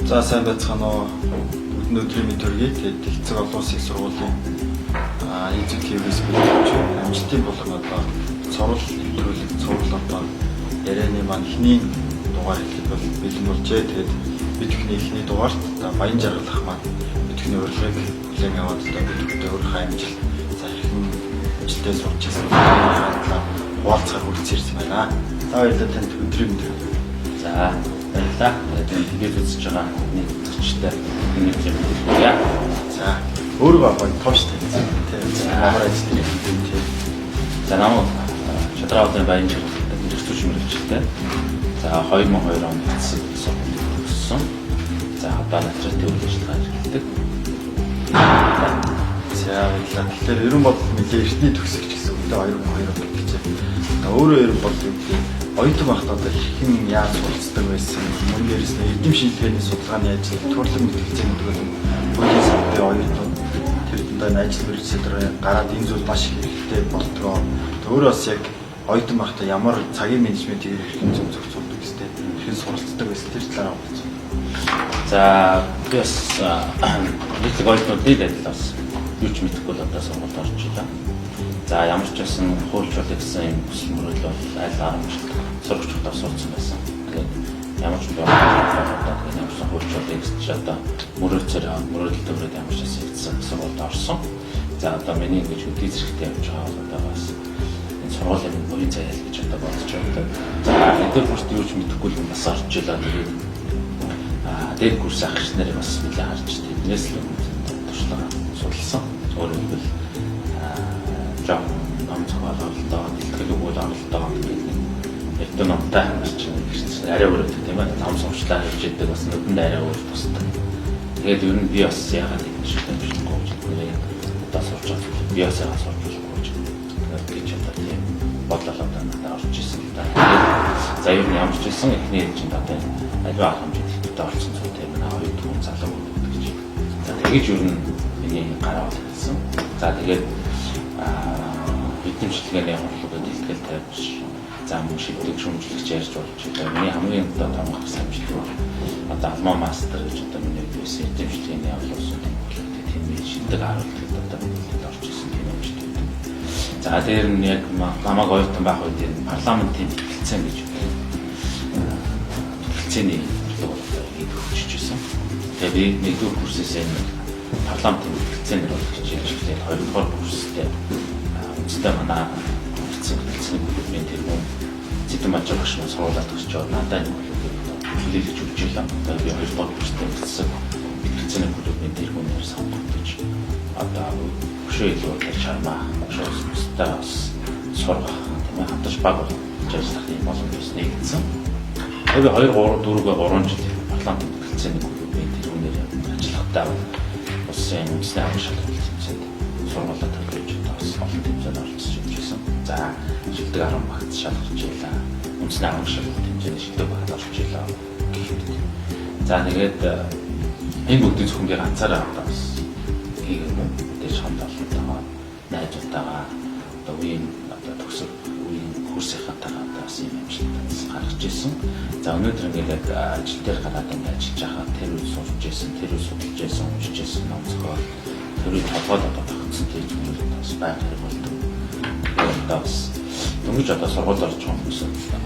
За сайн байцгаана уу. Өглөөний мэд төргий. Тэгээд эцэг олон улсын сургуулийн EZK-с бэлтгэж амжилтын болгон одоо цорол нэвтрүүлэг цорол одоо ярианы маань эхний дугаар хэлэхэд бол бэлэн болжээ. Тэгээд бид бүхний эхний дугаарт одоо баян жаргал ах маань бид бүхний урилгыг хүлээн аваад одоо бид бүхтэй өөрийнхөө амжилт за хэрхэн амжилттай сурч ирсэн хадлаа хуваалцахаар хүрэлцээрсэн байна. За баярлалаа танд өдрийн мэнд. За баярлалаа. Тэгээд үзэж байгаа нэг зочтой нэг юм хэлье. За өөрөө гоё тооштой тийм амар ажил тийм. За намайг Шадрааудын баян жаргалтай нэрчүүч мэрэгчлээ. За 2002 онд эцэг сургуулийг төгссөн. За одоо начрал төвлөрч ажиллагаа хэрэглэдэг. За баярлалаа. Тэгэхээр ерөн бол нэлээ эртний төгсөгч гэсэн үг дээ 2002 онд гэж. Өөрөө ерөн бол юу гэдэг оюутан багт одоо хэрхэн яаж суралцдаг байсан мөн дээрээс нь эдийн шинжилгээний судалгааны ажил төрлөг мэтгэлцээний гэдэг бүхий санхүү оюутан тэр дундаа ажил мэргэжлэр гараад энэ зүйл маш их хэрэгтэй болдгоо. Өөрөө бас яг оюутан багт ямар цагийн менежментийг хэрхэн зөвцөлдөг гэстэй хэрхэн суралцдаг байсан тэр талаараа бодсон. За би бас нэг оюутнуудын адилаас юу ч мэдэхгүй л одоо сургуульд орж ирлээ. За ямар ч байсан хуульчлал гэсэн юм хүсэл мөрөл бол аль харамжтай сурагч удаа сурцсан байсан. Тэгээд ямар ч хуульчлал гэж одоо мөрөлд төврөд ямар ч хэсэгдсэн сургуульд орсон. За одоо миний ингэж үдий зэрэгтэй явж байгаа бол одоо бас энэ сургуулийн бүрийн заяал гэж одоо бодож байгаа. За эдгээр бүрт юу ч мэдэхгүй л бас орж илаа. Тэгээд курс ахч нарыг бас нэлээд харж тэднээс л туршлага судалсан. Өөрөөр хэлбэл ном зохиололтоо, дэлгэрэнгүй оролтоо гэдэг нэг номтой чинь арай өөр тийм ээ. Ном сурчлаа хийж идэг бас нүдэнд арай өөр тусдаг. Тэгээд ер нь би бас яагаад ингэ шиг юм гоож одоо сурч байгаа. Би бас яагаад сурч байгаа гэж одоо тийм бодлоо надад орж ирсэн. За ер нь ямар ч байсан эхний чинь одоо аливаа хэмжээтэй орсон зүйл тийм ээ. Хоёр түн залуу гэж. За тэгэж ер нь миний гараад ирсэн. За тэгээд эдэмшлэгээний хурлуудад илтгэл тавьж зам шийдвэрийг шүүмжлэгч ярьж болж байгаа. Миний хамгийн одоо томх амжилт бол одоо алма мастер гэж одоо миний байсан эдэмшлэгээний хурлууд тийм шийдвэр харуулдаг одоо бид орж ирсэн тийм амжилт. За дээр нь яг намайг оюутан байх үед энэ парламентын хэлцээн гэж хэлцээний хурлууд өгч ирсэн. Тэгээд би нэгдүгээр курсээс энэ парламентын хэлцээнээр болж ярьж тэгээд хоёрдугаар курстэй үстэй манай хэлцээний бүлгийн тэргүүн зэдэн мажар багш маань сургуулаад төгсөж байгаа. Надад хэлэлж өгч ийлээ. Тэгээд би хоёрдугаар курстэй хэлсэн хэлцээний бүлгийн тэргүүнээр сонгогдож одоо хөшөө илүү чармаа шоустай бас сургах тийм ээ хатаж баг болж ажиллах юм боломж нэгдсэн. Тэгээд 2 3 жил парламент хэлцээний бүлгийн тэргүүнээр ажиллахдаа улсын үндэсний агуулгын хэлцээнд сургуулаад төгсөж олон тэмцээнд оролцож ирсэн. За шилдэг 10 багт шалгарч ийлээ. Үндэсний агуулгын тэмцээний шилдэг багт орж ийлээ гэхэд. За тэгээд энэ бүгдийн зөвхөн би ганцаараа бас хийгээгүй. Тэгж хамт олонтойгоо найзуудтайгаа одоо үеийн одоо төгсөв үеийн курсынхантайгаа бас юм амжилт гаргаж ирсэн. За өнөөдөр ингээд яг ажил дээр гараад ингээд ажиллаж байгаа тэр үе сурч ирсэн, тэр үе судалж ирсэн, уншиж ирсэн ном зохиол тэр үе толгойд одоо тогтсон тэр зүйлүүд бас байх хэрэг болдог. Тэгээд бас дөнгөж одоо сургууль орж байгаа хүмүүс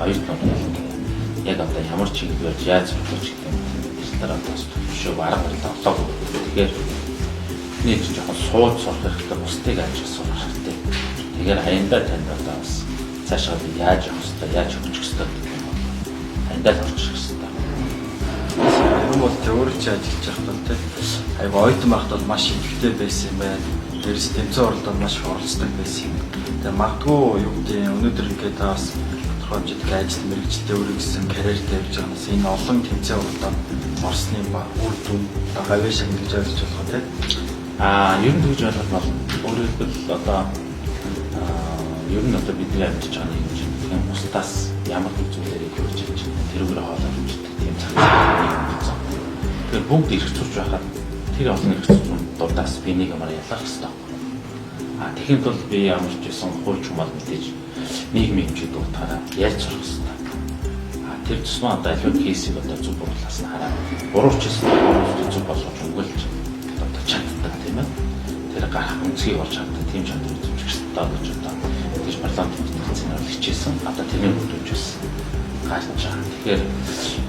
оюутнууд яг одоо ямар чиглэлээр яаж сурч гэдэг юм тэр дараа бас шүү арга барилаа олоогүй. Тэгэхээр нэг жоохон сууж сурах хэрэгтэй, бусдыг ажиж сурах хэрэгтэй. Тэгэхээр аяндаа танд одоо бас цаашаа яаж явах хэрэгтэй, яаж хөгжих хэрэгтэй гэдэг юм. Аяндаа л орчих хэрэгтэй. Ер нь бол өөрөө ч ажиллаж байгаа юм тийм. Айгу оюутан багт бол маш ихтэй байсан юм байна. Дээрс тэмцээн оролдоод маш их оролцдог байсан юм. Тэгээ магадгүй юу гэдэг өнөөдөр ингээд бас тодорхой хэмжээний ажил мэргэжилтэд өөрөө гэсэн карьертэй явж байгаанаас энэ олон тэмцээн оролдоод орсны үр дүн одоо гавь шиг гэж ойлгож болох тийм. Ер нь тэгж ойлгох бол өөрөөр хэлбэл одоо ер нь одоо бидний амьдарч байгаа нэг юм бусдаас ямар нэг зүйлээр хөрж ирж тэрүүгээр хоолой хэмждэг тийм цаг зав. Тэгэхээр бүгд ирэх зурж байхад тэр олон ирэх зургийн дурдаас би нэг юмар ялах хэрэгтэй. Тэгэхэд бол би ямар ч байсан хуульч юм бол мэдээж нийгмийн хэмжээд утгаараа ярьж сурах хэрэгтэй. тэр тусмаа одоо аливаа кейсийг одоо зөв бодлоос нь хараад бурууч зөв болгож өгүүлж одоо чаддаг тийм ээ. Тэр гарах үнцгийг олж чаддаг тийм чадвар үзүүлж одоо гэж парламент хэлцээр хичээсэн. Одоо тэрний хөдөлж байсан. Гаш чаа. Тэгэхээр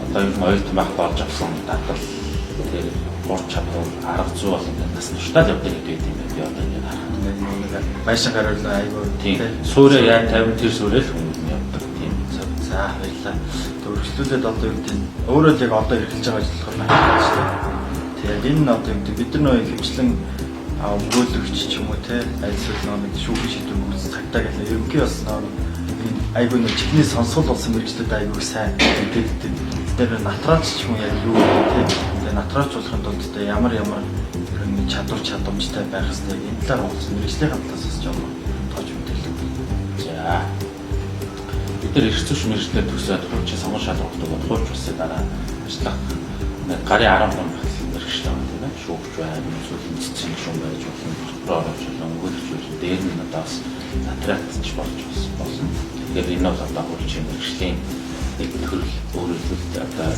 одоо юу ойлт байх болж авсан дадал тэр урд чадвар арга зүй бол нас туршдаа явдаг гэдэг юм байна. Би одоо ингэ харах. Байшин гаруул айгүй тийм суурэ яа 50 тэр суурэл хүмүүс нь явдаг тийм. За баярлалаа. Өргөжлүүлээд одоо юу гэдэг өөрөө л яг одоо эргэлж байгаа ажиллах байна шүү дээ. Тэгээд энэ одоо юу гэдэг бид нар нөө хөвчлэн өгөөлөгч ч юм уу те айлсвал нэг шүүхийн шийдвэр үүсгэх цагтаа гэх ерөнхий бас айгүй нэг чихний сонсгол болсон мэрэгчлүүд айгүй сайн мэдээлдэг. Тэр натраач ч юм яг юу те тэгээд натраач болохын тулд те ямар ерөнхий чадвар чадамжтай байх хэрэгтэй. Энэ талаар уулзсан мэрэгчлийн хамтаас ч юм уу тоож мэдээлдэг. За бид нар эрх зүйч мэрэгчлэр төсөөд хуучин сонгон шалгуулдаг хууч улсын дараа ажиллах гарын 10 мэрэгчлээ байна тийм ээ. Шүүгч байна, сүүлийн цэцэн шүүн байж болно, прокурор байж болно, өгүүлбэр дээр нь надаас натраач болж болно. Тэгэхээр энэ бол одоо хуучин мэрэгчлийн нэг төрөл өөрөлдөлт одоо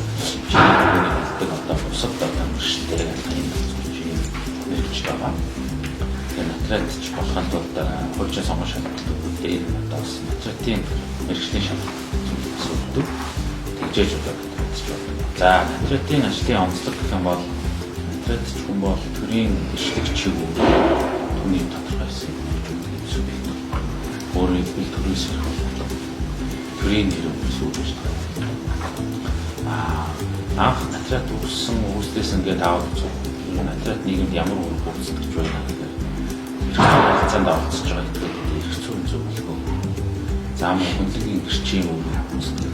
чиний хэлдэг одоо бусад одоо мэрэгчлэрийг алхахын зүйлчийн мэрэгч байгаа. Тэгэхээр натраач болохын тулд хуучин сонгон шалгуулдаг дээр нь надаас натраатын мэрэгчлийн шалгалт асуудаг. Тэгжээж удаа гэж байна. За натраатын ажлын онцлог гэх юм бол натраатч хүн бол төрийн ишлэг чиглэл түүний тодорхойсон субъект. Өөрөөр хэлбэл төрийн сэрх төрийн нэр үүсгэж байгаа. Анх натраат үүссэн үүслээс ингээд аваад зүг. Натраат нийгэмд ямар үр хөвцөлдөж байна гэхээр харилцаанд оролцож байгаа гэдэг их зүйн зөв болов. За мөн хүндлэгийн гэрчийн үр хөвцөлдөж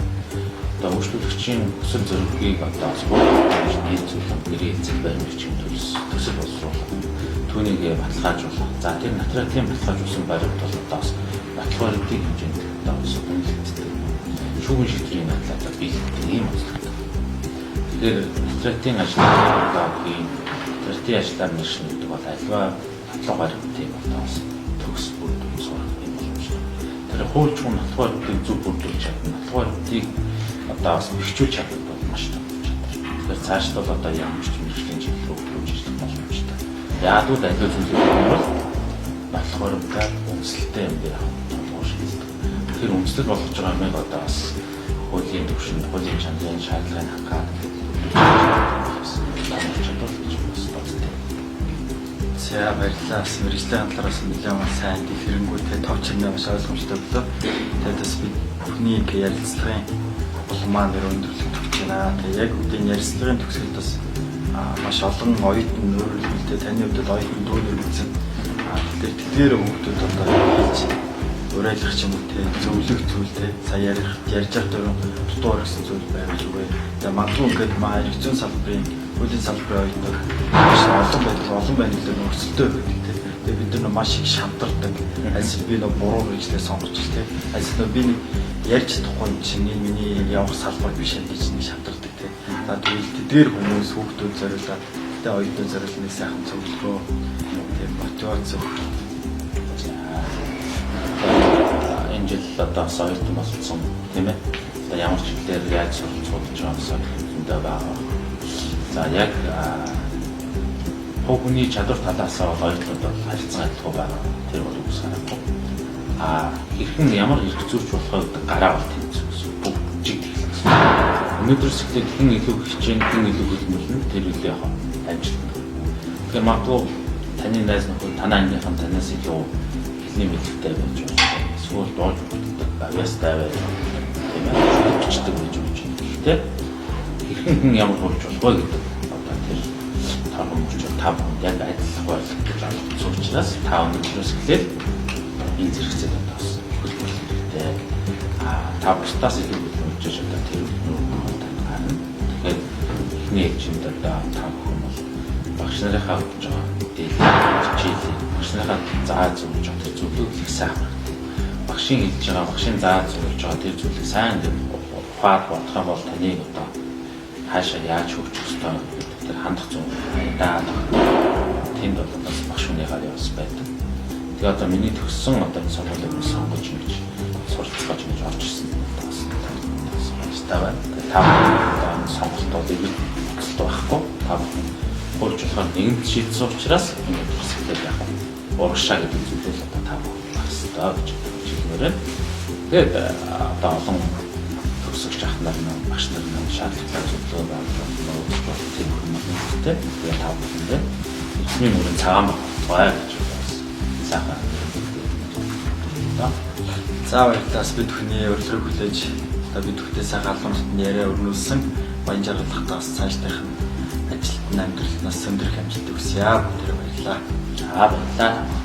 одоо өөрчлөлтийн өсөл зөрүүгийг одоо спортын нийцүүлэн гэрээ эзэл баримтч юм төсөл боловсруулах. Түүнийг баталгаажуулах. За тэр натраатын баталгаажуулсан баримт бол одоо баталгаажуулалтын хэмжээнд одоо үнэлэгддэг. Шүүгэн шийдвэрийн баталгаажуулалт биелэгдэх юм байна. Тэгэхээр натраатын ажлын одоо натраатын ажлаар нэршин гэдэг бол альва баталгаа баримтын одоо төгс бүрдүүлж сурах юм боломжтой. Тэр хуульч хүн баталгаажуулалтыг зөв бүрдүүлж чадна. Баталгаажуулалтыг одоо бас бэхжүүлж чадах бол маш том чадвар. Тэгэхээр цаашд бол одоо ямар ч мэрэгжлийн чиглэл рүү хөгжих боломжтой. Яг л аливаа зүйлүүд бол баталгаатай үнэлэлтэй юм дээр тодорхой шийддэг. Тэгэхээр үнэлэл болгож байгаа юм одоо бас хуулийн төвшин, хуулийн чанарын шаардлагыг хангах чадвар гэж боддог. За баярлалаа. Мэргэжлийн хамтлагаас нэлээд сайн дэлгэрэнгүй товчрны маш ойлгомжтой болоо. Тэгээд бас бид бүхнийг ярилцлагын маань өндөрлөлт өгч байна. Тэгээ яг үеийн ярилцлагын төгсгөлд бас маш олон оюутан өөрөлдөлтэй таны хувьд оюутан дүүнер үзсэн. Тэгэхээр хүмүүстүүд одоо хэлж уриалгах юм уу те зөвлөх зүйл те сая ярьж байгаа дутуу гэсэн зүйл байвал зүгээр. Тэгээ магадгүй ингээд эрх зүйн салбарын хуулийн салбарын оюутнууд маш олон байна гэдэг нөхцөлтэй байдаг те. Тэгээ бид нар маш их шантардаг. Аль би нөө буруу гэжлээ сонгож те. Аль би нэг ярьж чадахгүй чинь энэ миний явах салбар биш гэж нэг шатардаг тийм. За тэгвэл тэдгээр хүмүүс хүүхдүүд зориулаад тэ оюутнууд зориулсан нэг сайхан зөвлөгөө тийм мотивац өгөх. Энэ жил одоо соёлтон болсон тийм ээ. Одоо ямар ч хэлээр яаж сурч байгаа соёлтондоо байгаа. За яг хүүхний чадвар талаас нь оюутнууд бол харилцан адилхан байгаа. Тэр бол үсгэрэг. Хэрхэн ямар эрх зүйч болохоо гэдэг гараа бол тэнцсэн бүгд жиг хэлсэн. Өнөөдрөөс эхлээд хэн илүү хичээн, хэн илүү хөлмөлнө тэр үл яг амжилт. Тэгэхээр магадгүй таны найз нөхөд танаа ангийнхан танаас илүү хэлний мэдлэгтэй байж байгаа. Эсвэл доош өгдөг, авьяастай байж тийм ээ. Хүчтэй байж байгаа. Гэхдээ хэрхэн ямар болж болох вэ гэдэг одоо тэр томч та бүхэн яг адилхан ойлгох гэж ойлгож учраас та өнөөдрөөс эхлээд энэ зэрэгцээ татаас хөлбөрлөлттэй та бусдаас илүү хөлбөрлөж одоо тэр нүүрээр гарна. Тэгэхээр эхний ээлжинд одоо та бүхэн бол багш нарынхаа өгж байгаа мэдээлэл хичээлийг багш нарынхаа зааж өгч байгаа тэр зүйлийг их сайн хэрэгтэй. Багшийн хэлж байгаа багшийн зааж өгч байгаа тэр зүйлийг сайн ухаад бодох юм бол таныг одоо хаашаа яаж хөгжих ёстой тэр хандах зүйл даа. Тэнд бол бас багш хүнийхээ явц байдаг. Тэгээ одоо миний төгссөн одоо сургуулийн сонгож ингэж суралцах гэж орж ирсэн. хэрэгтэй байна. Та бүхэн сонголтуудыг хөдөлтөө байхгүй. Та бүхэн хурж болохоор нэгэнт шийдсэн учраас ингээд хэсэгтэй яг урагшаа гэдэг зүйлээ одоо та бүхэн байх хэрэгтэй гэж хэлмээр байна. Тэгээд одоо олон төгсөгч ахнаар нь багш нар нь шаардлагатай зүйлөө байна. Тийм хүмүүсттэй тэгээд та бүхэндээ эзний мөрөн цагаан бай гэж сайхан. За баярлалаа. Бид бүхний урилгыг хүлээж одоо бид бүхтэй сайхан албан тутмын яриа өрнүүлсэн баян жаргалтай цаашдах ажилтны амьдралнаас өндөр амжилт хүсье. Баярлалаа. За баярлалаа.